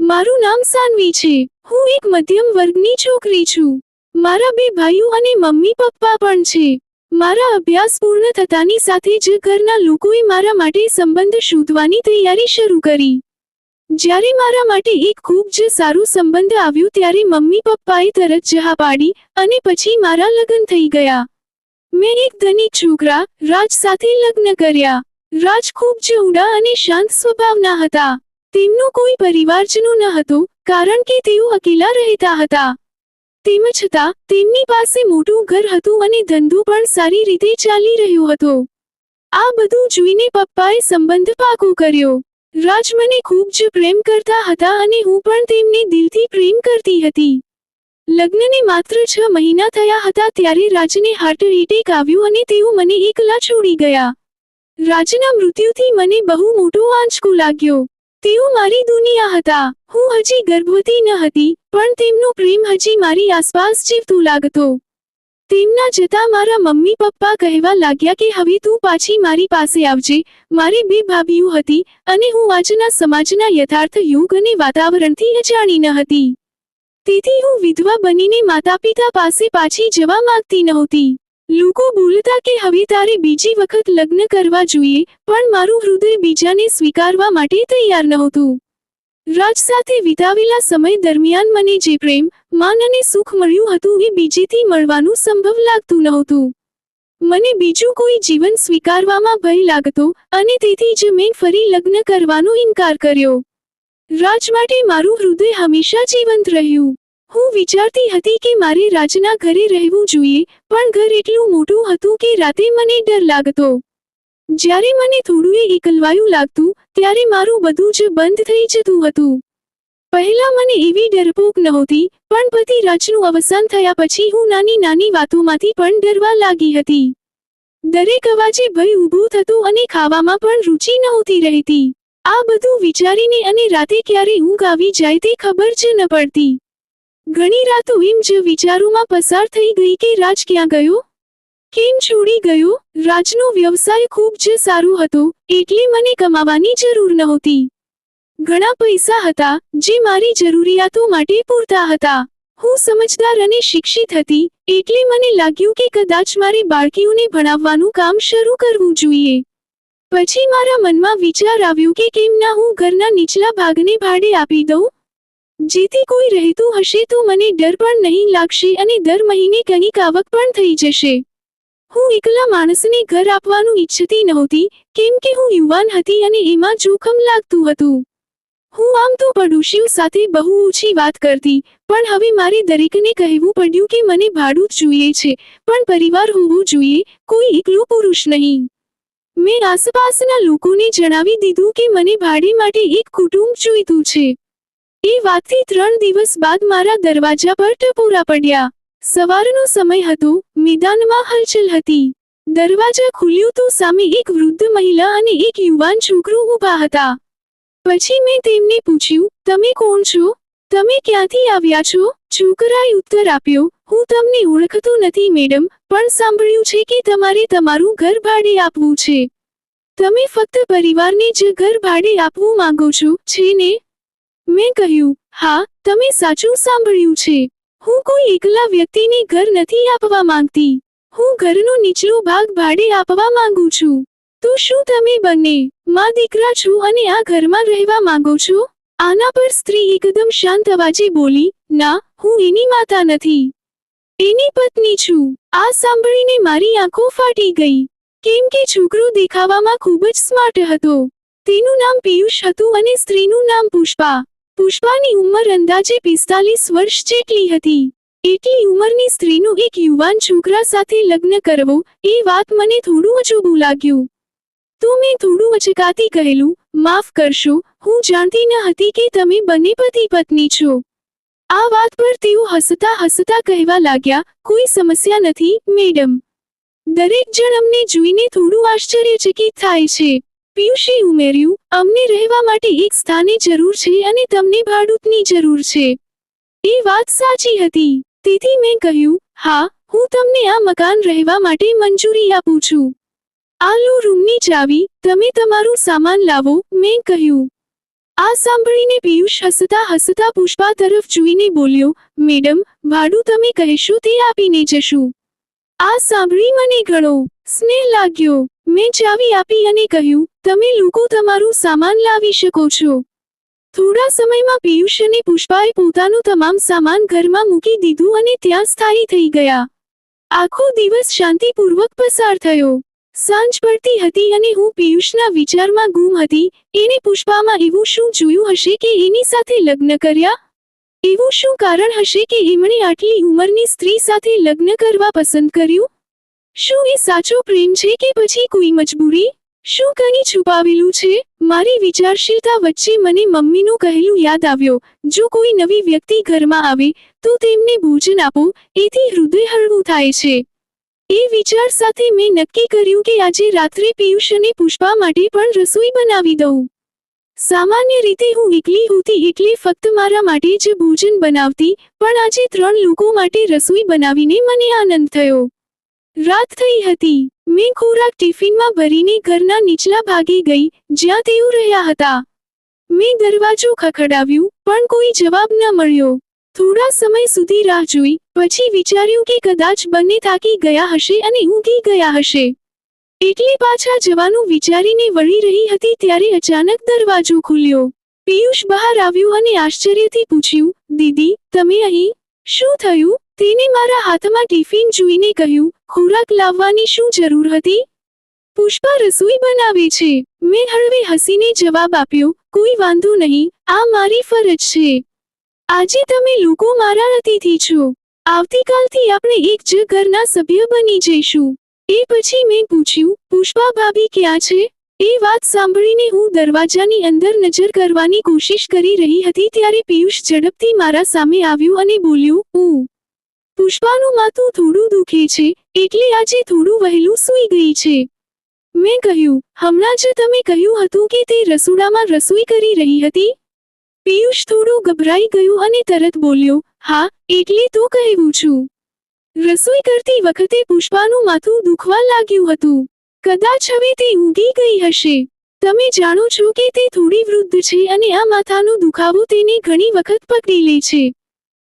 મારું નામ સાનવી છે. હું એક મધ્યમ વર્ગની છોકરી છું. મારા 2 ભાઈઓ અને મમ્મી પપ્પા પણ છે. મારા અભ્યાસ પૂર્ણ થતાની સાથે જ ઘરના લોકોએ મારા માટે સંબંધ શોધવાની તૈયારી શરૂ કરી. જ્યારે મારા માટે એક ખૂબ જ સારું સંબંધ આવ્યું ત્યારે મમ્મી પપ્પાએ તરત જ હા પાડી અને પછી મારા લગ્ન થઈ ગયા. મેં એક ધનિક છોકરા, રાજ સાથે લગ્ન કર્યા. રાજ ખૂબ જ ઉડા અને શાંત સ્વભાવના હતા. તેમનો કોઈ પરિવારજનો ન હતો કારણ કે તેઓ અકેલા રહેતા હતા. તેમ છતાં તેમની પાસે મોટું ઘર હતું અને ધંધો પણ સારી રીતે ચાલી રહ્યો હતો. આ બધું જોઈને પપ્પાએ સંબંધ પાકો કર્યો. રાજ મને ખૂબ જ પ્રેમ કરતા હતા અને હું પણ તેમને દિલથી પ્રેમ કરતી હતી. લગ્નને માત્ર 6 મહિના થયા હતા ત્યારે રાજને હાર્ટ એટેક આવ્યો અને તેઓ મને એકલા છોડી ગયા. રાજના મૃત્યુથી મને બહુ મોટો આંચકો લાગ્યો. તેઓ મારી દુનિયા હતા. હું હજી ગર્ભવતી ન હતી, પણ તેમનો પ્રેમ હજી મારી આસપાસ જીવતો લાગતો. તેમના જતા મારા મમ્મી પપ્પા કહેવા લાગ્યા કે હવે તું પાછી મારી પાસે આવજે. મારી 2 ભાભીઓ હતી અને હું આજના સમાજના યથાર્થ યુગ અને વાતાવરણથી અજાણી ન હતી. તેથી હું વિધવા બનીને માતાપિતા પાસે પાછી જવા માંગતી નહોતી. લોકો બોલતા કે હવે તારે બીજી વખત લગ્ન કરવા જોઈએ, પણ મારું હૃદય બીજાને સ્વીકારવા માટે તૈયાર નહોતું. રાજ સાથે વિતાવેલા સમય દરમિયાન મને જે પ્રેમ, માન અને સુખ મળ્યું હતું એ બીજેથી મળવાનું સંભવ લાગતું નહોતું. મને બીજું કોઈ જીવન સ્વીકારવામાં ભય લાગતો અને તેથી જ મેં ફરી લગ્ન કરવાનો ઇનકાર કર્યો. રાજ માટે મારું હૃદય હંમેશા જીવંત રહ્યું. હું વિચારતી હતી કે મારે રાજના ઘરે રહેવું જોઈએ, પણ ઘર એટલું મોટું હતું કે રાતે મને ડર લાગતો. જ્યારે મને થોડું એકલવાયું લાગતું, ત્યારે મારું બધું જ બંધ થઈ જતું હતું. પહેલા મને એવી ડરપોક નહોતી, પણ પતિ રાજનું અવસાન થયા પછી હું નાની નાની વાતોમાંથી પણ ડરવા લાગી હતી. દરેક અવાજે ભય ઊભો થતો અને ખાવામાં પણ રુચિ નહોતી રહેતી. આ બધું વિચારીને અને રાતે ક્યારે ઊંઘ આવી જાય તે ખબર જ ન પડતી. ઘણી રાતો એમ જ વિચારોમાં પસાર થઈ ગઈ કે રાજ ક્યાં ગયો? કેમ છોડી ગયો? રાજનો વ્યવસાય ખૂબ જ સારો હતો, એટલે મને કમાવાની જરૂર નહોતી. ઘણા પૈસા હતા, જે મારી જરૂરિયાતો માટે પૂરતા હતા. હું સમજદાર અને શિક્ષિત હતી, એટલે મને લાગ્યું કે કદાચ મારે બાળકીઓને ભણાવવાનું કામ શરૂ કરવું જોઈએ. પછી મારા મનમાં વિચાર આવ્યો કે કેમ ના હું ઘરના નીચલા ભાગને ભાડે આપી દઉં? જેથી કોઈ રહેતું હશે તો મને ડર પણ નહીં લાગશે અને દર મહિને કંઈક આવક પણ થઈ જશે. હું એકલા માણસને ઘર આપવાનું ઈચ્છતી નહોતી, કેમ કે હું યુવાન હતી અને એમાં જોખમ લાગતું હતું. હું આમ તો પડોશીઓ સાથે બહુ ઓછી વાત કરતી, પણ હવે મારે દરેકને કહેવું પડ્યું કે મને ભાડું જ જોઈએ છે, પણ પરિવાર હોવો જોઈએ, કોઈ એકલો પુરુષ નહીં. મેં આસપાસના લોકોને જણાવી દીધું કે મને ભાડે માટે એક કુટુંબ જોઈતું છે. એ વાતથી 3 દિવસ બાદ મારા દરવાજા પર ટપોરા પડ્યા. સવારનો સમય હતો, મેદાનમાં હલચલ હતી. દરવાજા ખુલ્યો તો સામે એક વૃદ્ધ મહિલા અને એક યુવાન છોકરો ઊભા હતા. પછી મેં તેમને પૂછ્યું, તમે કોણ છો? તમે ક્યાંથી આવ્યા છો? છોકરાએ ઉત્તર આપ્યો, હું તમને ઓળખતો નથી મેડમ, પણ સાંભળ્યું છે કે તમારે તમારું ઘર ભાડે આપવું છે. તમે ફક્ત પરિવારને જ ઘર ભાડે આપવું માંગો છો, છે ને? મેં કહ્યું, હા, તમે સાચું સાંભળ્યું છે. હું કોઈ એકલા વ્યક્તિને ઘર નથી આપવા માંગતી. હું ઘરનો નીચલો ભાગ ભાડે આપવા માંગુ છું. તો શું તમે બંને માં દીકરા છો અને આ ઘરમાં રહેવા માંગો છો? આના પર સ્ત્રી એકદમ શાંત અવાજે બોલી, ના, હું એની માતા નથી. એની પત્ની છું. આ સાંભળીને મારી આંખો ફાટી ગઈ. કેમ કે છોકરો દેખાવામાં ખૂબ જ સ્માર્ટ હતો. તેનું નામ પિયુષ હતું અને સ્ત્રીનું નામ પુષ્પા. પુષ્પાની ઉંમર અંદાજે 45 વર્ષ જેટલી હતી. એટલી ઉંમરની સ્ત્રીનું એક યુવાન છોકરા સાથે લગ્ન કરવો, એ વાત મને થોડું અજુબું લાગ્યું. તો મેં થોડું અચકાતી કહેલું, માફ કરશો, હું જાણતી ન હતી કે તમે બંને પતિ પત્ની છો. આ વાત પર તેઓ હસતા હસતા કહેવા લાગ્યા, કોઈ સમસ્યા નથી, મેડમ. દરેક જણ અમને જોઈને થોડું આશ્ચર્યચકિત થાય છે. પિયુષે ઉમેર્યું, અમને રહેવા માટે એક સ્થાને જરૂર છે અને તમને ભાડૂતની જરૂર છે. એ વાત સાચી હતી. તેથી મેં કહ્યું, હા, હું તમને આ મકાન રહેવા માટે મંજૂરી આપું છું. આ લો રૂમની ચાવી, તમે તમારું સામાન લાવો, મેં કહ્યું. આ સાંભળીને પિયુષ હસતા હસતા પુષ્પા તરફ જોઈને બોલ્યો, મેડમ, ભાડું તમે કહેશો તે આપીને જશું. આ સાંભળી મને ઘણો સ્નેહ લાગ્યો. મેં ચાવી આપી અને કહ્યું, તમે લોકો તમારું સામાન લાવી શકો છો. થોડા સમયમાં પિયુષ અને પુષ્પાએ પોતાનું તમામ સામાન ઘરમાં મૂકી દીધું અને ત્યાં સ્થાયી થઈ ગયા. આખો દિવસ શાંતિપૂર્વક પસાર થયો. સાંજ પડતી હતી અને હું પિયુષના વિચારમાં ગુમ હતી. એણે પુષ્પામાં એવું શું જોયું હશે કે એની સાથે લગ્ન કર્યા? એવું શું કારણ હશે કે એમણે આટલી ઉંમરની સ્ત્રી સાથે લગ્ન કરવા પસંદ કર્યું? શું એ સાચો પ્રેમ છે કે પછી કોઈ મજબૂરી? શું કંઈ છુપાવેલું છે? મારી વિચારશીલતા વચ્ચે મને મમ્મીનું કહેલું યાદ આવ્યો, જો કોઈ નવી વ્યક્તિ ઘરમાં આવે તો તેમને ભોજન આપો, એથી હૃદય હળવું થાય છે. એ વિચાર સાથે મેં નક્કી કર્યું કે આજે રાત્રે પિયુષ અને પુષ્પા માટે પણ રસોઈ બનાવી દઉં. સામાન્ય રીતે હું એકલી હોતી એટલે ફક્ત મારા માટે જ ભોજન બનાવતી, પણ આજે 3 લોકો માટે રસોઈ બનાવીને મને આનંદ થયો. રાત થઈ હતી. મેં ખોરાક ટિફિનમાં ભરીને ઘરના નીચલા ભાગે ગઈ, જ્યાં તેઓ રહ્યા હતા. મેં દરવાજો ખખડાવ્યું, પણ કોઈ જવાબ ન મળ્યો. થોડા સમય સુધી રાહ જોઈ, પછી વિચાર્યું કે કદાચ બંને થાકી ગયા હશે અને ઊંઘી ગયા હશે. એટલે પાછા જવાનું વિચારીને વળી રહી હતી ત્યારે અચાનક દરવાજો ખુલ્યો. પિયુષ બહાર આવ્યો અને આશ્ચર્યથી પૂછ્યું, દીદી, તમે અહીં? શું થયું? તેને મારા હાથમાં ટિફિન જોઈને કહ્યું, ખોરાક લાવવાની શું જરૂર હતી? પુષ્પા રસોઈ બનાવે છે. મેં હળવે હસીને જવાબ આપ્યો, કોઈ વાંધો નહીં, આ મારી ફરજ છે. આજે તમે લોકો મારા અતિથિ છો. આવતીકાલથી આપણે એક જ ઘરના સભ્ય બની જઈશું. એ પછી મેં પૂછ્યું, પુષ્પા ભાભી ક્યાં છે? એ વાત સાંભળીને હું દરવાજાની અંદર નજર કરવાની કોશિશ કરી રહી હતી ત્યારે પિયુષ ઝડપથી મારા સામે આવ્યું અને બોલ્યો, પુષ્પાનું માથું થોડું દુખે છે, એટલે આજે થોડું વહેલું સૂઈ ગઈ છે. મેં કહ્યું, હમણાં જ તમે કહ્યું હતું કે તે રસોડામાં રસોઈ કરી રહી હતી? પિયુષ થોડો ગભરાઈ ગયો અને તરત બોલ્યો, હા, એટલે તો કહેવું છું. રસોઈ કરતી વખતે પુષ્પાનું માથું દુખવા લાગ્યું હતું. કદાચ હવે તે ઊંઘી ગઈ હશે. તમે જાણો છો કે તે થોડી વૃદ્ધ છે અને આ માથાનો દુખાવો તેને ઘણી વખત પકડી લે છે.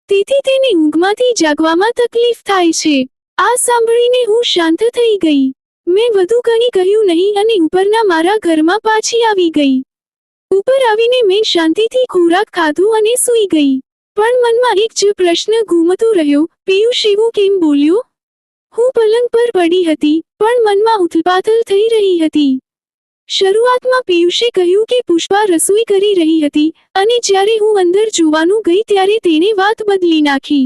તેથી તેને ઊંઘમાંથી જાગવામાં તકલીફ થાય છે. આ સાંભળીને હું શાંત થઈ ગઈ. મેં વધુ કંઈ કહ્યું નહીં અને ઉપરના મારા ઘરમાં પાછી આવી ગઈ. ઉપર આવીને મેં શાંતિથી ખોરાક ખાધો અને સૂઈ ગઈ. પણ મનમાં એક જ પ્રશ્ન ઘૂમતો રહ્યો, પિયુષ એવું કેમ બોલ્યો? હું પલંગ પર પડી હતી, પણ મનમાં ઉથલપાથલ થઈ રહી હતી. શરૂઆતમાં પિયુષે કહ્યું કે પુષ્પા રસોઈ કરી રહી હતી, અને જ્યારે હું અંદર જોવાનું ગઈ ત્યારે તેણે વાત બદલી નાખી.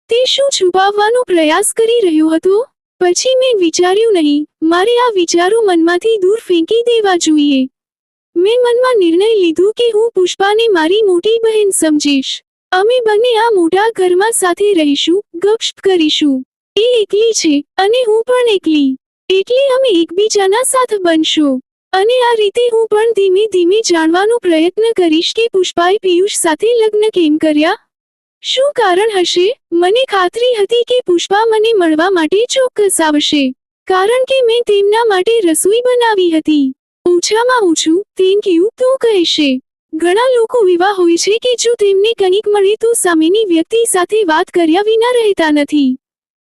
તે શું છુપાવવાનો પ્રયાસ કરી રહ્યો હતો? પછી મેં વિચાર્યું નહીં, મારે આ વિચારો મનમાંથી દૂર ફેંકી દેવા જોઈએ. મેં મનમાં નિર્ણય લીધો કે હું પુષ્પાને મારી મોટી બહેન સમજીશ. અમે બંને આ મોટા ઘરમાં સાથે રહીશું, ગપશપ કરીશું. એ એકલી છે, અને હું પણ એકલી. એટલે અમે એકબીજાના સાથ બનશું. અને આ રીતે હું પણ ધીમે ધીમે જાણવાનો પ્રયત્ન કરીશ કે પુષ્પાએ પિયુષ સાથે લગ્ન કેમ કર્યા? શું કારણ હશે? મને ખાતરી હતી કે પુષ્પા મને મળવા માટે ચોક્કસ આવશે. કારણ કે મેં તેમના માટે રસોઈ બનાવી હતી. ઓછામાં ઓછું, થેન્ક યુ તો કહેશે. ઘણા લોકો એવા હોય છે કે જો તેમને કંઈક મળે તો સામેની વ્યક્તિ સાથે વાત કર્યા વિના રહેતા નથી.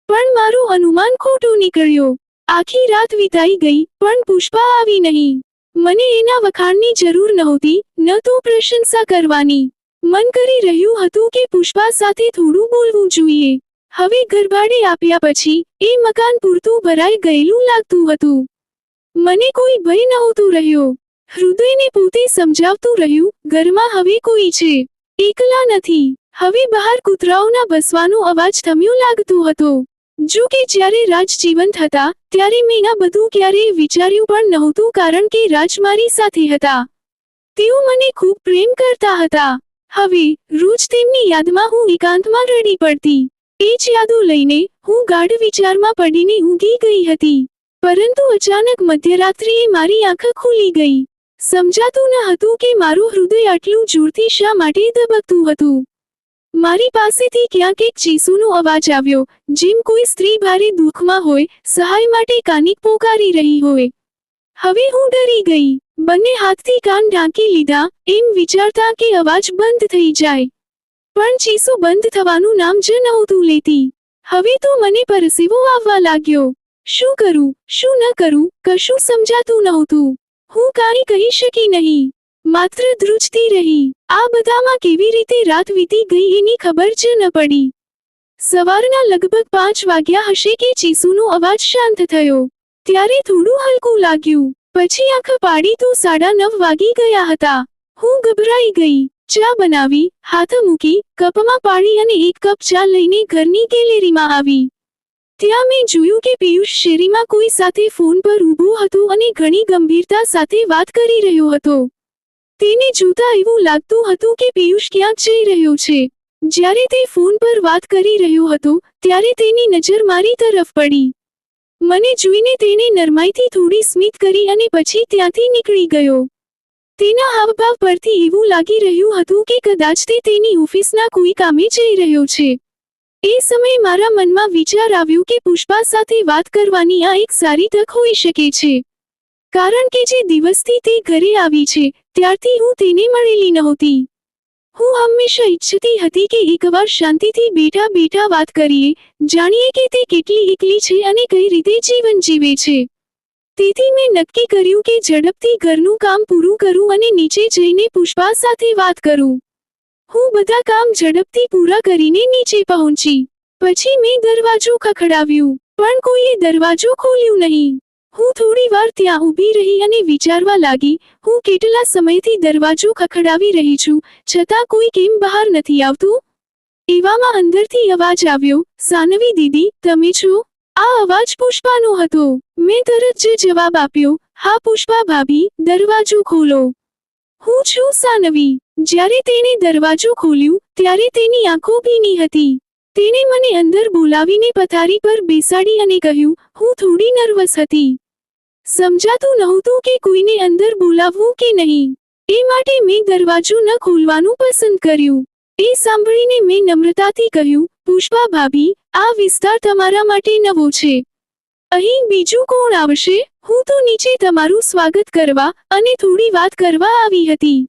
પણ મારું અનુમાન ખોટું નીકળ્યો. આખી રાત વિતાઈ ગઈ, પણ પુષ્પા આવી નહીં. મને એના વખાણની જરૂર નહોતી, ન તો પ્રશંસા કરવાની. મન કરી રહ્યું હતું કે પુષ્પા સાથે થોડું બોલવું જોઈએ. હવે ઘરભાડે આપ્યા પછી, એ મકાન પૂરતું ભરાઈ ગયેલું લાગતું હતું. મને કોઈ ભય નહોતું રહ્યો. હૃદયને પોતે સમજાવતું રહ્યું, ઘરમાં હવે કોઈ છે. એકલા નથી. હવે બહાર કૂતરાઓના ભસવાનો અવાજ થમ્યો લાગતો હતો. જો કે જ્યારે રાજ જીવંત હતા, ત્યારે મેં આ બધું ક્યારેય વિચાર્યું પણ નહોતું કારણ કે રાજ મારી સાથે હતા. તેઓ મને ખૂબ પ્રેમ કરતા હતા. હવે, રોજ તેમની યાદમાં હું એકાંતમાં રડી પડતી. એ જ યાદો લઈને, હું ગાઢ વિચારમાં પડીને ઊંઘી ગઈ હતી. પરંતુ અચાનક મધ્યરાત્રિએ મારી આંખ ખુલી ગઈ. સમજાતું ન હતું કે મારું હૃદય આટલું જોરથી શા માટે ધબકતું હતું. મારી પાસેથી ક્યાંક એક ચીસુનો અવાજ આવ્યો, જેમ કોઈ સ્ત્રી ભારે દુઃખમાં હોય, સહાય માટે કાનિક પોકારી રહી હોય. હવે હું ડરી ગઈ. બંને હાથથી કાન ઢાંકી લીધા, એમ વિચારતા કે અવાજ બંધ થઈ જાય. પણ ચીસો બંધ થવાનું નામ જ નહોતું લેતી. હવે તો મને પરસેવો આવવા લાગ્યો. શું કરું, શું ન કરું, કશું સમજાતું નહોતું. હું કાંઈ કહી શકી નહીં. માત્ર ધ્રુજતી રહી. આ બધામાં કેવી રીતે રાત વીતી ગઈ એની ખબર જ ન પડી. સવારના લગભગ 5 વાગ્યા હશે કે ચીસુનો અવાજ શાંત થયો. ત્યારે થોડું હલકું લાગ્યું. પછી આંખ પાડી તો 9:30 વાગી ગયા હતા. હું ગભરાઈ ગઈ. ચા બનાવી, હાથ મૂકી, કપમાં પાડી અને 1 કપ ચા લઈને ઘરની ગેલેરીમાં આવી. ત્યાં મેં જોયું કે પિયુષ શેરીમાં કોઈ સાથે ફોન પર ઊભો હતો અને ઘણી ગંભીરતા સાથે વાત કરી રહ્યો હતો. તેને જોતા એવું લાગતું હતું કે પિયુષ ક્યાંક જઈ રહ્યો છે. જ્યારે તે ફોન પર વાત કરી રહ્યો હતો, ત્યારે તેની નજર મારી તરફ પડી. મને જોઈને તેને નરમાઈથી થોડી સ્મિત કરી અને પછી ત્યાંથી નીકળી ગયો. તેના હાવભાવ પરથી એવું લાગી રહ્યું હતું કે કદાચ તે તેની ઓફિસના કોઈ કામે જઈ રહ્યો છે. એ સમયે મારા મનમાં વિચાર આવ્યો કે પુષ્પા સાથે વાત કરવાની આ એક સારી તક હોઈ શકે છે. કારણ કે જે દિવસથી તે ઘરે આવી છે, ત્યારથી હું તેને મળેલી નહોતી. હું હંમેશા ઈચ્છતી હતી કે એકવાર શાંતિથી બેઠા બેઠા વાત કરીએ, જાણીએ કે તે કેટલી એકલી છે અને કઈ રીતે જીવન જીવે છે. તેથી મેં નક્કી કર્યું કે ઝડપથી ઘરનું કામ પૂરું કરું અને નીચે જઈને પુષ્પા સાથે વાત કરું. હું બધા કામ ઝડપથી પૂરા કરીને નીચે પહોંચી. પછી મેં દરવાજો ખખડાવ્યું, પણ કોઈએ દરવાજો ખોલ્યું નહીં. હું થોડી વાર ત્યાં ઊભી રહી અને વિચારવા લાગી, હું કેટલા સમયથી દરવાજો ખખડાવી રહી છું, છતાં કોઈ કેમ બહાર નથી આવતું? એવામાં અંદરથી અવાજ આવ્યો, સાનવી દીદી, તમે છો? આ અવાજ પુષ્પાનો હતો. મેં તરત જ જવાબ આપ્યો, હા પુષ્પા ભાભી, દરવાજો ખોલો. હું છું સાનવી. જ્યારે તેણે દરવાજો ખોલ્યું, ત્યારે તેની આંખો ભીની હતી. તેણે મને અંદર બોલાવીને પથારી પર બેસાડી અને કહ્યું, હું થોડી નર્વસ હતી. સમજાતું નહોતું કે કોઈને અંદર બોલાવવું કે નહીં. એ માટે મેં દરવાજો ન ખોલવાનું પસંદ કર્યું. એ સાંભળીને મેં નમ્રતાથી કહ્યું, પુષ્પા ભાભી, આ વિસ્તાર તમારા માટે નવો છે. અહીં બીજું કોણ આવશે? હું તો નીચે તમારું સ્વાગત કરવા અને થોડી વાત કરવા આવી હતી.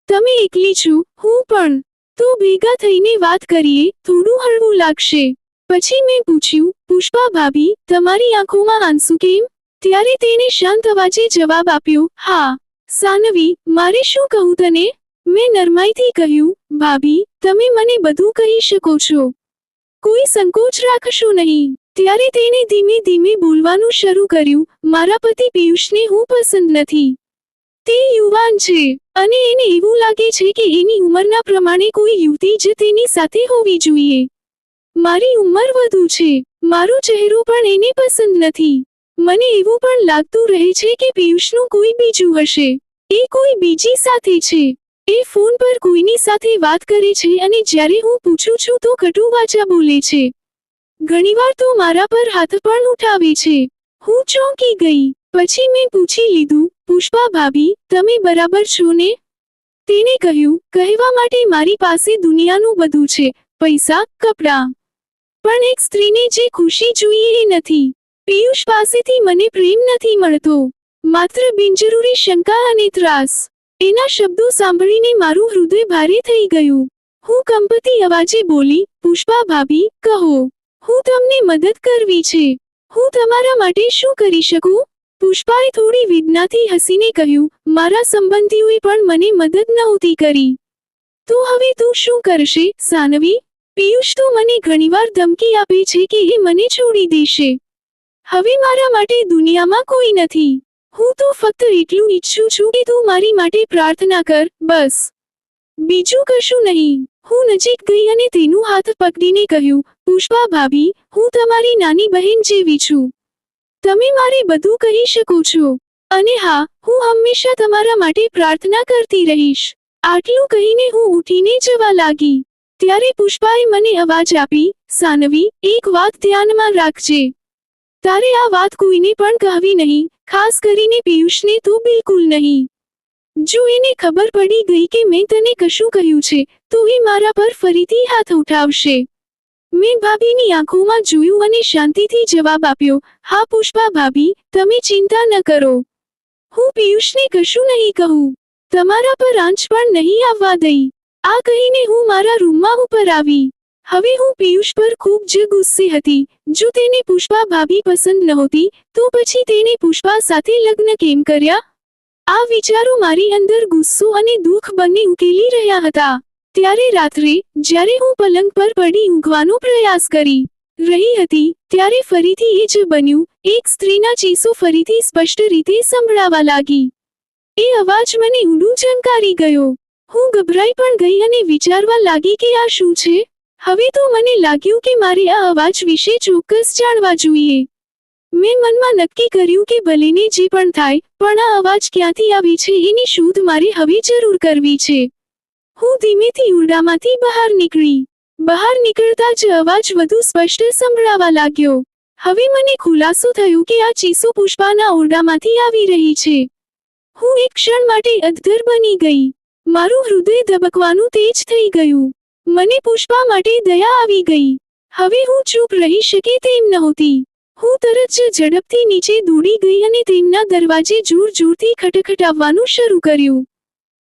તમે એકલી છો, હું પણ. તો ભેગા થઈને વાત કરીએ, થોડું હળવું લાગશે. પછી મેં પૂછ્યું, પુષ્પા ભાભી, તમારી આંખોમાં આંસુ કેમ? ત્યારે તેણે શાંત અવાજે જવાબ આપ્યો, હા સાનવી, મારે શું કહું તને? મેં નરમાઈથી કહ્યું, ભાભી, તમે મને બધું કહી શકો છો. કોઈ સંકોચ રાખશો નહીં. ત્યારે તેણે ધીમે ધીમે બોલવાનું શરૂ કર્યું, મારા પતિ પિયુષને હું પસંદ નથી. તે યુવાન છે અને એને એવું લાગે છે કે એની ઉંમરના પ્રમાણે કોઈ યુવતી જ તેની સાથે હોવી જોઈએ. મારી ઉંમર વધુ છે. મારો ચહેરો પણ એને પસંદ નથી. મને એવું પણ લાગતું રહે છે કે પિયુષનું કોઈ બીજું હશે. એ કોઈ બીજી સાથે છે. એ ફોન પર કોઈની સાથે વાત કરે છે અને જ્યારે હું પૂછું છું તો કટુ વાચા બોલે છે. ઘણીવાર તો મારા પર હાથ પણ ઉઠાવે છે. હું ચોંકી ગઈ. પછી મેં પૂછી લીધું, પુષ્પા ભાભી, તમે બરાબર છો ને? તેને કહ્યું, કહેવા માટે મારી પાસે દુનિયાનું બધું છે, પૈસા, કપડાં. પણ એક સ્ત્રીને જે ખુશી જોઈએ એ નથી. પિયુષ પાસેથી મને પ્રેમ નથી મળતો. માત્ર બિનજરૂરી શંકા અને ત્રાસ. એના શબ્દો સાંભળીને મારું હૃદય ભારે થઈ ગયું. હું કંપતી અવાજે બોલી, પુષ્પા ભાભી, કહો. હું તમને મદદ કરવી છે. હું તમારા માટે શું કરી શકું? પુષ્પાએ થોડી વેદનાથી હસીને કહ્યું, મારા સંબંધીઓએ પણ મને મદદ નહોતી કરી. તો હવે તું શું કરશે, સાનવી? પિયુષ તો મને ઘણીવાર ધમકી આપે છે કે એ મને છોડી દેશે. હવે મારા માટે દુનિયામાં કોઈ નથી. હું તો ફક્ત એટલું ઈચ્છું છું કે તું મારી માટે પ્રાર્થના કર, બસ. બીજું કશું નહીં. હું નજીક ગઈ અને તેનું હાથ પકડીને કહ્યું, પુષ્પા ભાભી, હું તમારી નાની બહેન જેવી છું. તમે મારે બધું કહી શકો છો. અને હા, હું હંમેશા તમારા માટે પ્રાર્થના કરતી રહીશ. આટલું કહીને હું ઉઠીને જવા લાગી. ત્યારે પુષ્પાએ મને અવાજ આપી, સાનવી, એક વાત ધ્યાનમાં રાખજે. તારે આ વાત કોઈને પણ કહેવી નહીં, ખાસ કરીને પિયુષને તો બિલકુલ નહીં. જો એને ખબર પડી ગઈ કે મેં તને કશું કહ્યું છે, તો એ મારા પર ફરીથી હાથ ઉઠાવશે. મેં ભાભીની આંખોમાં જોયું અને શાંતિથી જવાબ આપ્યો, હા પુષ્પા ભાભી, તમે ચિંતા ન કરો. હું પિયુષને કશું નહીં કહું, તમારા પર આંચ પણ નહીં આવવા દઈ. આ કહીને હું મારા રૂમમાં ઉપર આવી. હવે હું પિયુષ પર ખૂબ જ ગુસ્સે હતી. જો તેને પુષ્પા ભાભી પસંદ નહોતી તો પછી તેને પુષ્પા સાથે લગ્ન કેમ કર્યા? આ વિચારો મારી અંદર ગુસ્સો અને દુઃખ બંને ઉકેલી રહ્યા હતા. ત્યારે રાત્રે જ્યારે હું પલંગ પર પડી ઊંઘવાનો પ્રયાસ કરી રહી હતી ત્યારે ફરીથી એ જ બન્યું. એક સ્ત્રીના ચીસો ફરીથી સ્પષ્ટ રીતે સંભળાવા લાગી. એ અવાજ મને ઊંડું ચમકારી ગયો. હું ગભરાઈ પણ ગઈ અને વિચારવા લાગી કે આ શું છે. હવે તો મને લાગ્યું કે મારે આ અવાજ વિશે ચોક્કસ જાણવા જોઈએ. મેં મનમાં નક્કી કર્યું કે ભલેને જે પણ થાય, પણ આ અવાજ ક્યાંથી આવે છે એની શોધ મારે હવે જરૂર કરવી છે. હું ધીમેથી ઓરડામાંથી બહાર નીકળી. બહાર નીકળતા જ અવાજ વધુ સ્પષ્ટ સંભળાવા લાગ્યો. હવે મને ખુલાસો થયો કે આ ચીસો પુષ્પાના ઓરડામાંથી આવી રહી છે. હું એક ક્ષણ માટે અધ્ધર બની ગઈ. મારું હૃદય ધબકવાનું તેજ થઈ ગયું. મને પુષ્પા માટે દયા આવી ગઈ. હવે હું ચૂપ રહી શકે તેમ નહોતી. હું તરત જ ઝડપથી નીચે દોડી ગઈ અને તેમના દરવાજે જોર જોરથી ખટખટાવવાનું શરૂ કર્યું.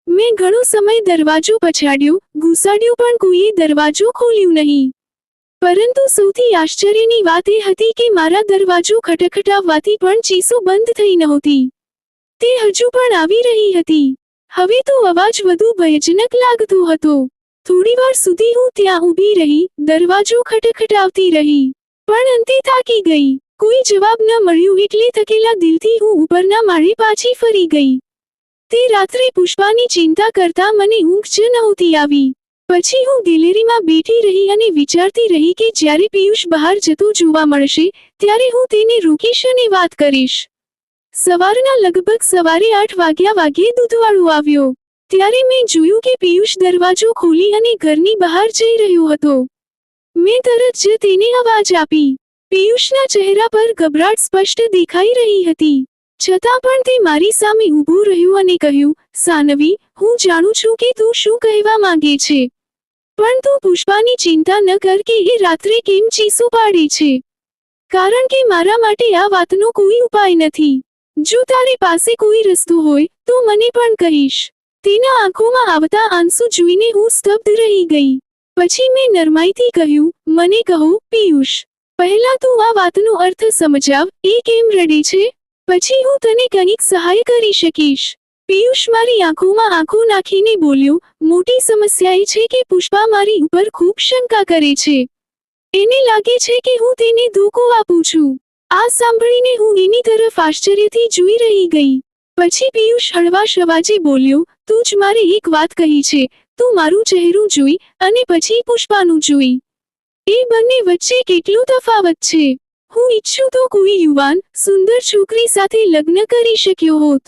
મેં ઘણો સમય દરવાજો પછાડ્યો, ઘુસાડ્યો, પણ કોઈએ દરવાજો ખોલ્યું નહીં. પરંતુ સૌથી આશ્ચર્યની વાત એ હતી કે મારા દરવાજો ખટખટાવવાથી પણ ચીસો બંધ થઈ નહોતી. તે હજુ પણ આવી રહી હતી. હવે તો અવાજ વધુ ભયજનક લાગતો હતો. થોડીવાર સુધી હું ત્યાં ઊભી રહી, દરવાજો ખટખટાવતી રહી, પણ અંતે થાકી ગઈ. કોઈ જવાબ ન મળ્યો એટલે થકેલા દિલથી હું ઉપરના માળે પાછી ફરી ગઈ. તે રાત્રે પુષ્પાની ચિંતા કરતા મને ઊંઘ જ નહોતી આવી. પછી હું ગેલેરીમાં બેઠી રહી અને વિચારતી રહી કે જ્યારે પિયુષ બહાર જતો જોવા મળશે ત્યારે હું તેને રોકીશ અને વાત કરીશ. સવારના લગભગ સવારે 8 વાગ્યે દૂધવાળો આવ્યો. ત્યારે મેં જોયું કે પિયુષ દરવાજો ખોલી અને ઘરની બહાર જઈ રહ્યો હતો. મેં તરત જ તેને અવાજ આપી. પિયુષના ચહેરા પર ગભરાટ સ્પષ્ટ દેખાઈ રહી હતી. છતાં પણ તે મારી સામે ઊભો રહ્યો અને કહ્યું, સાનવી, હું જાણું છું કે તું શું કહેવા માંગે છે. પણ તું પુષ્પાની ચિંતા ન કર કે એ રાત્રે કેમ ચીસો પાડે છે. કારણ કે મારા માટે આ વાતનો કોઈ ઉપાય નથી. જો તારી પાસે કોઈ રસ્તો હોય તો મને પણ કહીશ. તેના આંખોમાં આવતા આંસુ જોઈને હું સ્તબ્ધ રહી ગઈ. પછી મેં નરમાઈથી કહ્યું, મને કહો પિયુષ, પહેલા તું આ વાતનો અર્થ સમજાવ. એ કેમ રડે છે? પછી હું તને કંઈક સહાય કરી શકીશ. પિયુષ મારી આંખોમાં આંખો નાખીને બોલ્યો, મોટી સમસ્યા એ છે કે પુષ્પા મારી ઉપર ખૂબ શંકા કરે છે. એને લાગે છે કે હું તેને ધોકો આપું છું. આ સાંભળીને હું એની તરફ આશ્ચર્યથી જોઈ રહી ગઈ. પછી પિયુષ હળવાશ અવાજે બોલ્યો, તું જ મારે એક વાત કહી છે. તું મારું ચહેરું જોઈ અને પછી પુષ્પાનું જોઈ. એ બંને વચ્ચે કેટલો તફાવત છે. હું ઈચ્છું તો કોઈ યુવાન, સુંદર છોકરી સાથે લગ્ન કરી શક્યો હોત.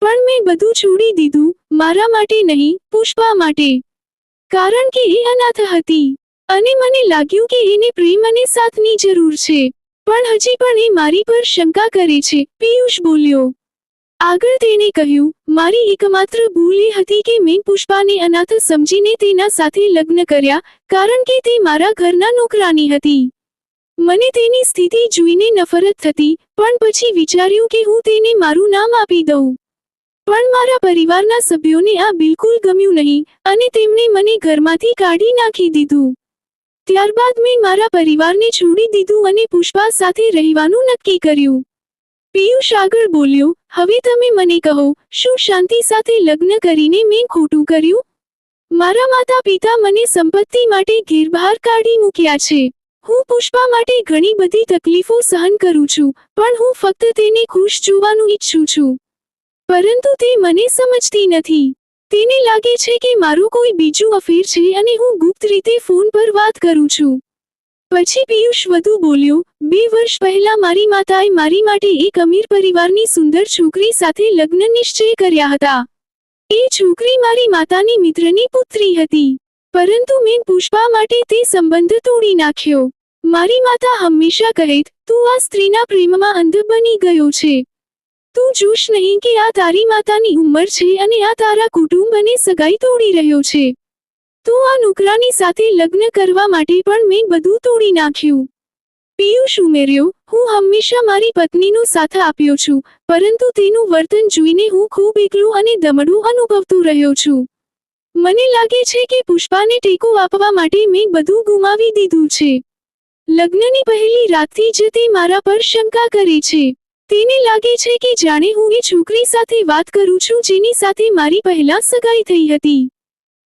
પણ મેં બધું છોડી દીધું, મારા માટે નહીં, પુષ્પા માટે. કારણ કે એ અનાથ હતી અને મને લાગ્યું કે એને પ્રેમ અને સાથની જરૂર છે. પણ હજી પણ એ મારી પર શંકા કરે છે, પિયુષ બોલ્યો. આગળ તેણે કહ્યું, મારી એકમાત્ર ભૂલ એ હતી કે મેં પુષ્પાને અનાથ સમજીને તેના સાથે લગ્ન કર્યા, કારણ કે તે મારા ઘરના નોકરાની હતી. મને તેની સ્થિતિ જોઈને નફરત થતી, પણ પછી વિચાર્યું કે હું તેને મારું નામ આપી દઉં. પણ મારા પરિવારના સભ્યોને આ બિલકુલ ગમ્યું નહીં અને તેમણે મને ઘરમાંથી કાઢી નાખી દીધું. ત્યારબાદ મેં મારા પરિવારને છોડી દીધું અને પુષ્પા સાથે રહેવાનું નક્કી કર્યું. પિયુષ આગળ બોલ્યો, હવે તમે મને કહો, શું શાંતિ સાથે લગ્ન કરીને મેં ખોટું કર્યું? મારા માતા પિતા મને સંપત્તિ માટે ઘેર બહાર કાઢી મૂક્યા છે. હું પુષ્પા માટે ઘણી બધી તકલીફો સહન કરું છું, પણ હું ફક્ત તેને ખુશ જોવાનું ઈચ્છું છું. પરંતુ તે મને સમજતી નથી. તેને લાગે છે કે મારું કોઈ બીજું અફેર છે અને હું ગુપ્ત રીતે ફોન પર વાત કરું છું. પછી પિયુષ વધુ બોલ્યો, 2 વર્ષ પહેલા મારી માતાએ મારી માટે એક અમીર પરિવારની સુંદર છોકરી સાથે લગ્ન નિશ્ચય કર્યા હતા. એ છોકરી મારી માતાની મિત્રની પુત્રી હતી. પરંતુ મેં પુષ્પા માટે તે સંબંધ તોડી નાખ્યો. મારી માતા હંમેશા કહેત, તું આ સ્ત્રીના પ્રેમમાં અંધ બની ગયો છે. તું જોશ નહીં કે આ તારી માતાની ઉંમર છે અને આ તારા કુટુંબ અને સગાઈ તોડી રહ્યો છે. તો આ નોકરાની સાથે લગ્ન કરવા માટે પણ મેં બધું તોડી નાખ્યું. પિયુષ ઉમેર્યો, હું હંમેશા મારી પત્નીનો સાથ આપ્યો છું, પરંતુ તેનું વર્તન જોઈને હું ખૂબ એકલું અને દમડું અનુભવતો રહ્યો છું. મને લાગે છે કે પુષ્પાને ટેકો આપવા માટે મેં બધું ગુમાવી દીધું છે. લગ્નની પહેલી રાતથી જ તે મારા પર શંકા કરે છે. તેને લાગે છે કે જાણે હું એ છોકરી સાથે વાત કરું છું જેની સાથે મારી પહેલા સગાઈ થઈ હતી.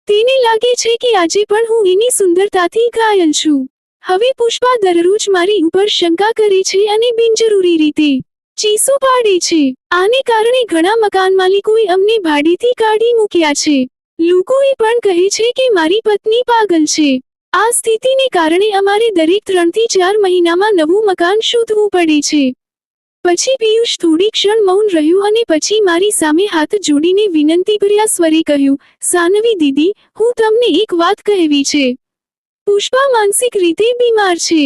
તેને લાગે છે કે આજે પણ હું એની સુંદરતાથી ઘાયલ છું. હવે પુષ્પા દરરોજ મારી ઉપર શંકા કરે છે અને બિનજરૂરી રીતે ચીસો પાડે છે. આને કારણે ઘણા મકાન માલિકોએ અમને ભાડેથી કાઢી મૂક્યા છે. લોકોએ પણ કહે છે કે મારી પત્ની પાગલ છે. આ સ્થિતિને કારણે અમારે દરેક 3 થી 4 મહિનામાં નવું મકાન શોધવું પડે છે. પછી પિયુષ થોડી ક્ષણ મૌન રહ્યો અને પછી મારી સામે હાથ જોડીને વિનંતીભર્યા સ્વરે કહ્યું, સાનવી દીદી, હું તમને એક વાત કહેવી છે. પુષ્પા માનસિક રીતે બીમાર છે.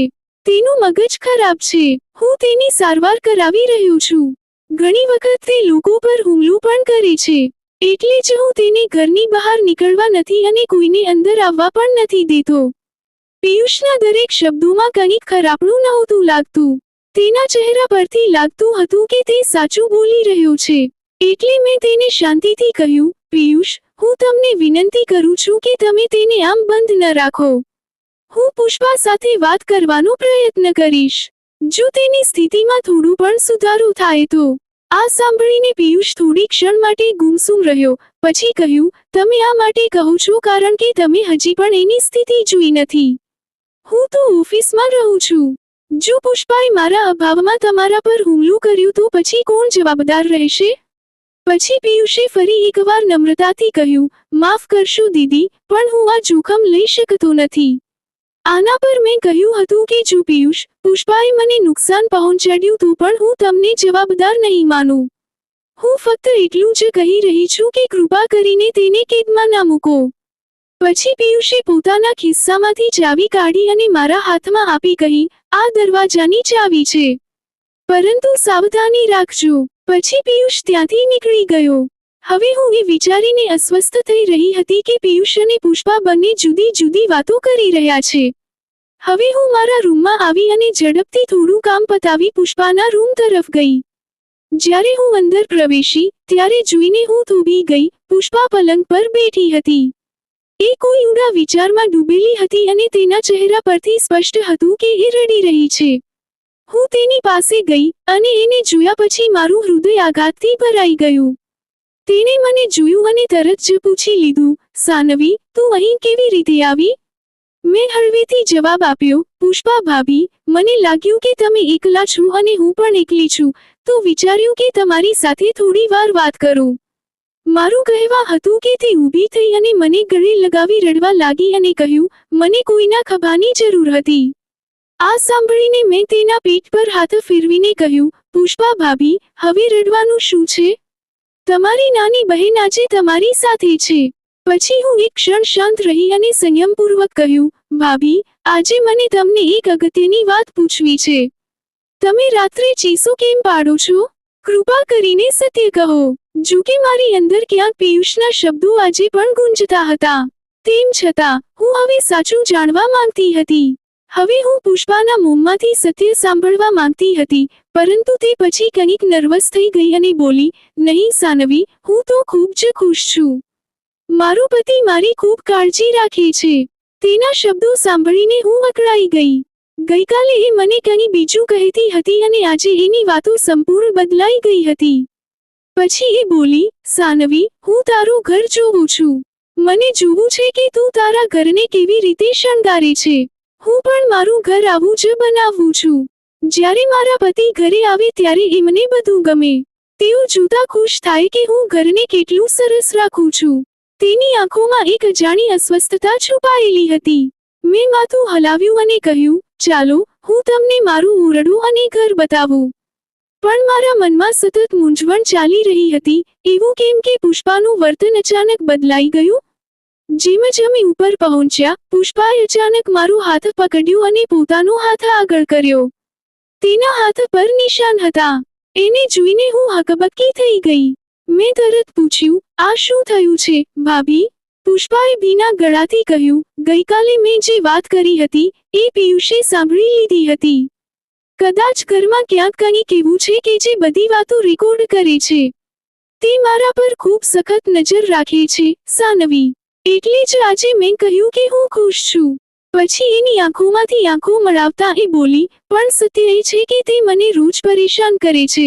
તેનું મગજ ખરાબ છે. હું તેની સારવાર કરાવી રહ્યો છું. ઘણી વખત તે લોકો પર હુમલો પણ કરે છે. એટલે જ હું તેને ઘરની બહાર નીકળવા નથી અને કોઈને અંદર આવવા પણ નથી દેતો. પિયુષના દરેક શબ્દોમાં કંઈક ખરાબનું નહોતું લાગતું. તેના ચહેરા પરથી લાગતું હતું કે તે સાચું બોલી રહ્યો છે. એટલે મેં તેને શાંતિથી કહ્યું, પિયુષ, હું તમને વિનંતી કરું છું કે તમે તેને આમ બંધ ન રાખો. હું પુષ્પા સાથે વાત કરવાનો પ્રયત્ન કરીશ. જો તેની સ્થિતિમાં થોડું પણ સુધારો થાય તો. આ સાંભળીને પિયુષ થોડી ક્ષણ માટે ગુમસુમ રહ્યો. પછી કહ્યું, તમે આ માટે કહો છો કારણ કે તમે હજી પણ એની સ્થિતિ જોઈ નથી. હું તો ઓફિસમાં રહું છું. જો પુષ્પાએ મારા અભાવમાં તમારા પર હુમલો કર્યો તો પછી કોણ જવાબદાર રહેશે? પછી પિયુષે ફરી એકવાર નમ્રતાથી કહ્યું, માફ કરશો દીદી, પણ હું આ જોખમ લઈ શકતો નથી. આના પર મેં કહ્યું હતું કે જો પિયુષ, પુષ્પાએ મને નુકસાન પહોંચાડ્યું તો પણ હું તમને જવાબદાર નહીં માનું. હું ફક્ત એટલું જ કહી રહી છું કે કૃપા કરીને તેને કેદમાં ના મૂકો. પછી પિયુષે પોતાના ખિસ્સામાંથી ચાવી કાઢી અને મારા હાથમાં આપી કહી, આ દરવાજાની ચાવી છે. પરંતુ સાવધાની રાખજો. પછી પિયુષ ત્યાંથી નીકળી ગયો. હવે હું એ વિચારીને અસ્વસ્થ થઈ રહી હતી કે પિયુષ અને પુષ્પા બંને જુદી જુદી વાતો કરી રહ્યા છે. હવે હું મારા રૂમમાં આવી અને ઝડપથી થોડું કામ પતાવી પુષ્પાના રૂમ તરફ ગઈ. જ્યારે હું અંદર પ્રવેશી, ત્યારે જોઈને હું થોભી ગઈ. પુષ્પા પલંગ પર બેઠી હતી. એ કોઈ ઊંડા વિચારમાં ડૂબેલી હતી અને તેના ચહેરા પરથી સ્પષ્ટ હતું કે એ રડી રહી છે. હું તેની પાસે ગઈ અને એને જોયા પછી મારું હૃદય આઘાતથી ભરાઈ ગયું. તેણે મને જોયું અને તરત જ પૂછી લીધું, સાનવી, તું અહીં કેવી રીતે આવી? મેં હળવેથી જવાબ આપ્યો, પુષ્પા ભાભી, મને લાગ્યું કે તમે એકલા છો અને હું પણ એકલી છું, તો વિચાર્યું કે તમારી સાથે થોડી વાર વાત કરું. મારું કહેવા હતું કે તે ઊભી થઈ અને મને ગળે લગાવી રડવા લાગી અને કહ્યું, મને કોઈના ખભાની જરૂર હતી. આ સાંભળીને મેં તેના પીઠ પર હાથ ફેરવીને કહ્યું, પુષ્પા ભાભી, હવે રડવાનું શું છે? તમારી નાની બહેન આજે તમારી સાથે છે. પછી હું એક ક્ષણ શાંત રહી અને સંયમપૂર્વક કહ્યું, ભાભી, આજે મને તમને એક અગત્યની વાત પૂછવી છે. તમે રાત્રે ચીસો કેમ પાડો છો? કૃપા કરીને સત્ય કહો. જો કે મારી અંદર ક્યાંક પિયુષના શબ્દો આજે પણ ગુંજતા હતા. તેમ છતાં, હું હવે સાચું જાણવા માંગતી હતી. હવે હું પુષ્પાના મોંમાંથી સત્ય સાંભળવા માંગતી હતી, પરંતુ તે પછી કંઈક નર્વસ થઈ ગઈ અને બોલી, નહીં સાનવી, હું તો ખૂબ જ ખુશ છું. મારો પતિ મારી ખૂબ કાળજી રાખે છે. તેના શબ્દો સાંભળીને હું અકળાઈ ગઈ. ગઈકાલે એ મને કંઈ બીજું કહેતી હતી અને આજે એની વાતો સંપૂર્ણ બદલાઈ ગઈ હતી. પછી એ બોલી, સાનવી, હું તારું ઘર જોઉં છું. મને જોવું છે કે તું તારા ઘરને કેવી રીતે શણગારે છે. હું પણ મારું ઘર આવું જ બનાવું છું. જ્યારે મારા પતિ ઘરે આવે ત્યારે એમને બધું ગમે. તેઓ જોતા ખુશ થાય કે હું ઘરને કેટલું સરસ રાખું છું. તેની આંખોમાં એક અજાણી અસ્વસ્થતા છુપાયેલી હતી. મેં માથું હલાવ્યું અને કહ્યું, ચાલો, હું તમને મારું ઓરડું અને ઘર બતાવું. પણ મારા મનમાં સતત મૂંઝવણ ચાલી રહી હતી, એવું કેમ કે પુષ્પાનું વર્તન અચાનક બદલાઈ ગયું? જેમ જ અમે ઉપર પહોંચ્યા, પુષ્પાએ અચાનક મારો હાથ પકડ્યો અને પોતાનો હાથ આગળ કર્યો. તેના હાથ પર નિશાન હતા. એને જોઈને હું હકબકી થઈ ગઈ. મેં તરત પૂછ્યું, આ શું થયું છે, ભાભી? પુષ્પાએ ભીના ગળાથી કહ્યું, ગઈકાલે મેં જે વાત કરી હતી, એ પિયુષે સાંભળી લીધી હતી. કદાચ ઘરમાં ક્યાંક કંઈક એવું છે કે જે બધી વાતો રેકોર્ડ કરે છે. તે મારા પર ખૂબ સખત નજર રાખે છે, સાનવી. એટલે જ આજે મેં કહ્યું કે હું ખુશ છું. પછી એની આંખોમાંથી આંખો મળાવતા એ બોલી, પણ સત્ય એ છે કે તે મને રોજ પરેશાન કરે છે.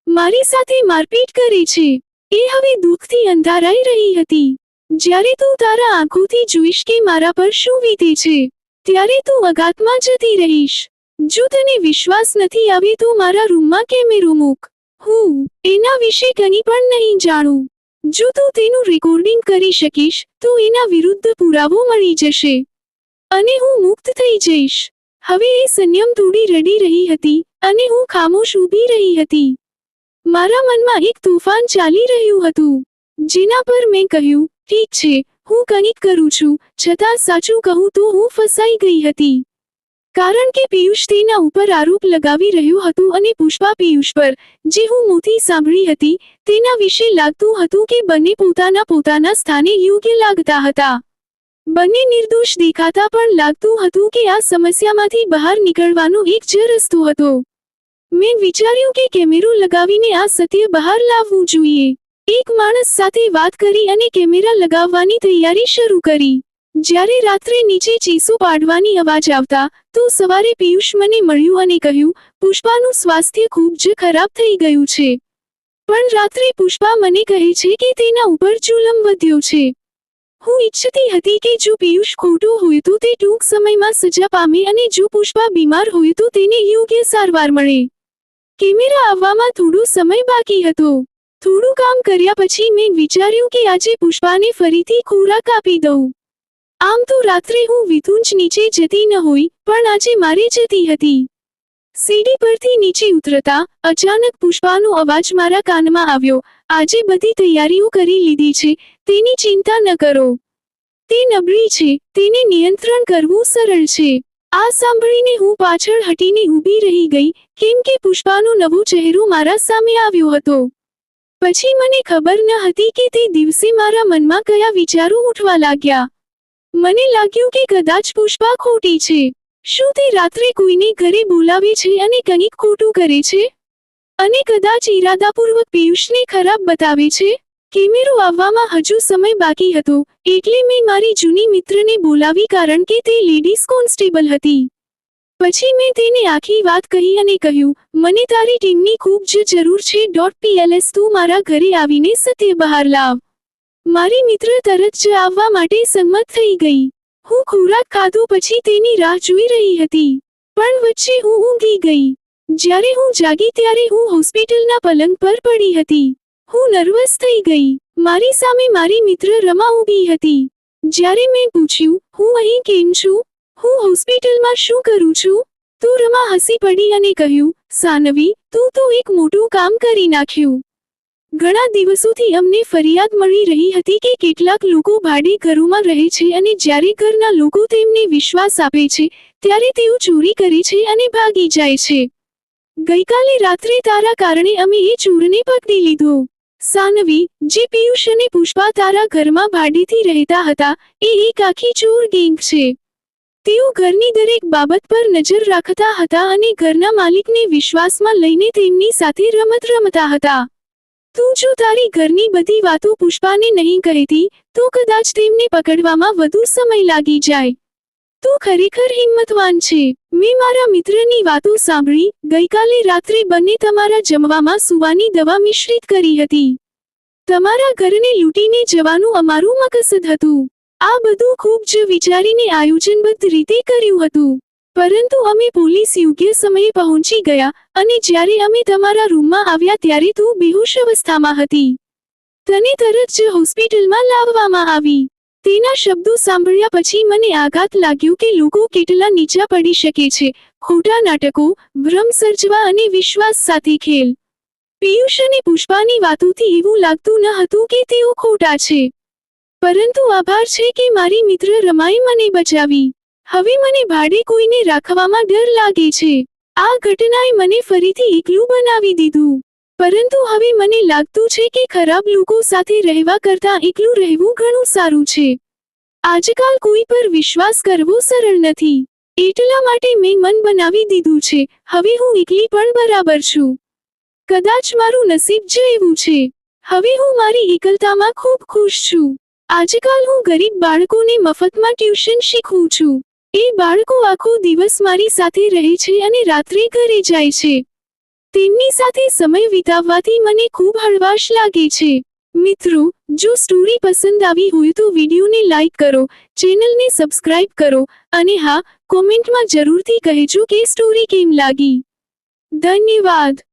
મારી સાથે મારપીટ કરે છે. એ હવે દુઃખથી અંધારાઈ રહી હતી. જ્યારે તું તારા આંખોથી જોઈશ કે મારા પર શું વીતે છે, ત્યારે તું અઘાતમાં જતી રહીશ. જો તને વિશ્વાસ નથી આવે તો મારા રૂમમાં કેમેરો મૂક. હું એના વિશે કંઈ પણ નહીં જાણું. જો તું તેનું રેકોર્ડિંગ કરી શકીશ તો એના વિરુદ્ધ પુરાવો મળી જશે અને હું મુક્ત થઈ જઈશ. હવે એ સંયમ તોડી રડી રહી હતી અને હું ખામોશ ઊભી રહી હતી. મારા મનમાં એક તોફાન ચાલી રહ્યું હતું, જેના પર મેં કહ્યું, ઠીક છે, હું કંઈક કરું છું. છતાં સાચું કહું તો હું ફસાઈ ગઈ હતી. કારણ કે પિયુષ તેના ઉપર આરોપ લગાવી રહ્યું હતું અને પુષ્પા પિયુષ પર, જે હું મોંથી સાંભળી હતી, તેના વિશે લાગતું હતું કે બંને પોતાના સ્થાને યોગ્ય લાગતા હતા. બંને નિર્દોષ દેખાતા પણ લાગતું હતું કે આ સમસ્યામાંથી બહાર નીકળવાનો એક જ રસ્તો હતો. મેં વિચાર્યું કે કેમેરો લગાવીને આ સત્ય બહાર લાવવું જોઈએ. એક માણસ સાથે વાત કરી અને કેમેરા લગાવવાની તૈયારી શરૂ કરી. જ્યારે રાત્રે નીચે ચીસો પાડવાની અવાજ આવતા, તો સવારે પિયુષ મને મળ્યું અને કહ્યું, પુષ્પાનું સ્વાસ્થ્ય ખૂબ જ ખરાબ થઈ ગયું છે. પણ રાત્રે પુષ્પા મને કહે છે કે તેના ઉપર જુલમ વધ્યો છે. હું ઈચ્છતી હતી કે જો પિયુષ ખોટો હોય તો તે ટૂંક સમયમાં સજા પામે અને જો પુષ્પા બીમાર હોય તો તેને યોગ્ય સારવાર મળે. કેમેરા આવવામાં થોડો સમય બાકી હતો. થોડું કામ કર્યા પછી મેં વિચાર્યું કે આજે પુષ્પાને ફરીથી ખોરાક આપી દઉં. આમ તો રાત્રે હું વિધુંજ નીચે જતી ન હોય, પણ આજે મારે જતી હતી. સીડી પરથી નીચે ઉતરતા અચાનક પુષ્પાનો અવાજ મારા કાનમાં આવ્યો, આજે બધી તૈયારીઓ કરી લીધી છે, તેની ચિંતા ન કરો. તે નબળી છે, તેને નિયંત્રણ કરવું સરળ છે. આ સાંભળીને હું પાછળ હટીને ઊભી રહી ગઈ, કેમ કે પુષ્પાનો નવો ચહેરો મારા સામે આવ્યો હતો. પછી મને ખબર ન હતી કે તે દિવસે મારા મનમાં કયા વિચારો ઉઠવા લાગ્યા. મને લાગ્યું કે કદાચ પુષ્પા ખોટી છે. શું તે રાત્રે કોઈને ઘરે બોલાવે છે અને કંઈક ખોટું કરે છે? અને કદાચ ઈરાદાપૂર્વક પિયુષને ખરાબ બતાવે છે? કેમેરો આવવામાં હજુ સમય બાકી હતો, એટલે મેં મારી જૂની મિત્રને બોલાવી કારણ કે તે લેડીઝ કોન્સ્ટેબલ હતી. પછી મેં તેને આખી વાત કહી અને કહ્યું, મને તારી ટીમની ખૂબ જ જરૂર છે. PLS તું મારા ઘરે આવીને સત્ય બહાર લાવ. મારી મિત્ર તરત જ આવવા માટે સંમત થઈ ગઈ. હું ખોરાક ખાધો પછી તેની રાહ જોઈ રહી હતી, પણ વચ્ચે હું ઊંઘી ગઈ. જ્યારે હું જાગી ત્યારે હું હોસ્પિટલના પલંગ પર પડી હતી. હું નર્વસ થઈ ગઈ. મારી સામે મારી મિત્ર રમા ઊભી હતી. જ્યારે મેં પૂછ્યું, હું અહીં કેમ છું? હું હોસ્પિટલમાં શું કરું છું? તો રમા હસી પડી અને કહ્યું, સાનવી, તું તો એક મોટું કામ કરી નાખ્યું. ઘણા દિવસોથી અમને ફરિયાદ મળી રહી હતી કે કેટલાક લોકો ભાડે ઘરોમાં રહે છે અને જ્યારે ઘરના લોકો તેમને વિશ્વાસ આપે છે, ત્યારે તેઓ ચોરી કરે છે અને ભાગી જાય છે. ગઈકાલે રાત્રે તારા કારણે અમે એ ચોરને પકડી લીધો. સાનવી, જે પિયુષ અને પુષ્પા તારા ઘરમાં ભાડેથી રહેતા હતા, એ એક આખી ચોર ગેંગ છે. તેઓ ઘરની દરેક બાબત પર નજર રાખતા હતા અને ઘરના માલિકને વિશ્વાસમાં લઈને તેમની સાથે રમત રમતા હતા. તું જો તારી ઘરની બધી વાતો પુષ્પાને નહીં કહેતી, તો કદાચ તેમને પકડવામાં વધુ સમય લાગી જાય. તું ખરેખર હિંમતવાન છે. મેં મારા મિત્રની વાતો સાંભળી. ગઈકાલે રાત્રે બંને તમારા જમવામાં સુવાની દવા મિશ્રિત કરી હતી. તમારા ઘરને લૂંટીને જવાનું અમારું મકસદ હતું. આ બધું ખૂબ જ વિચારીને આયોજનબદ્ધ રીતે કર્યું હતું. પરંતુ અમે પોલીસ યોગ્ય સમયે પહોંચી ગયા અને જ્યારે અમે તમારા રૂમમાં આવ્યા ત્યારે તું બેહોશ અવસ્થામાં હતી. તને તરત જ હોસ્પિટલમાં લાવવામાં આવી. તેના શબ્દો સાંભળ્યા પછી મને આઘાત લાગ્યો કે લોકો કેટલા નીચા પડી શકે છે. ખોટા નાટકો, ભ્રમ સર્જવા અને વિશ્વાસ સાથે ખેલ. પિયુષ અને પુષ્પાની વાતોથી એવું લાગતું ન હતું કે તેઓ ખોટા છે. પરંતુ આભાર છે કે મારી મિત્ર રમાએ મને બચાવી. હવે મને ભાડે કોઈને રાખવામાં ડર લાગે છે. આ ઘટનાએ મને ફરીથી એકલું બનાવી દીધું. પરંતુ હવે મને લાગતું છે કે ખરાબ લોકો સાથે રહેવા કરતાં એકલું રહેવું ઘણું સારું છે. આજકાલ કોઈ પર વિશ્વાસ કરવો સરળ નથી. એટલા માટે મેં મન બનાવી દીધું છે, હવે હું એકલી પણ બરાબર છું. કદાચ મારું નસીબ જ એવું છે. હવે હું મારી એકલતામાં ખૂબ ખુશ છું. આજકાલ હું ગરીબ બાળકોને મફતમાં ટ્યુશન શીખવું છું. એ બાળકો આખો દિવસ મારી સાથે રહે છે અને રાત્રે ઘરે જાય છે. તેમની સાથે સમય વિતાવવાથી મને ખૂબ હળવાશ લાગે છે. મિત્રો, જો સ્ટોરી પસંદ આવી હોય તો વિડીયોને લાઈક કરો, ચેનલને સબસ્ક્રાઇબ કરો, અને હા, કોમેન્ટમાં જરૂરથી કહેજો કે સ્ટોરી કેમ લાગી. ધન્યવાદ.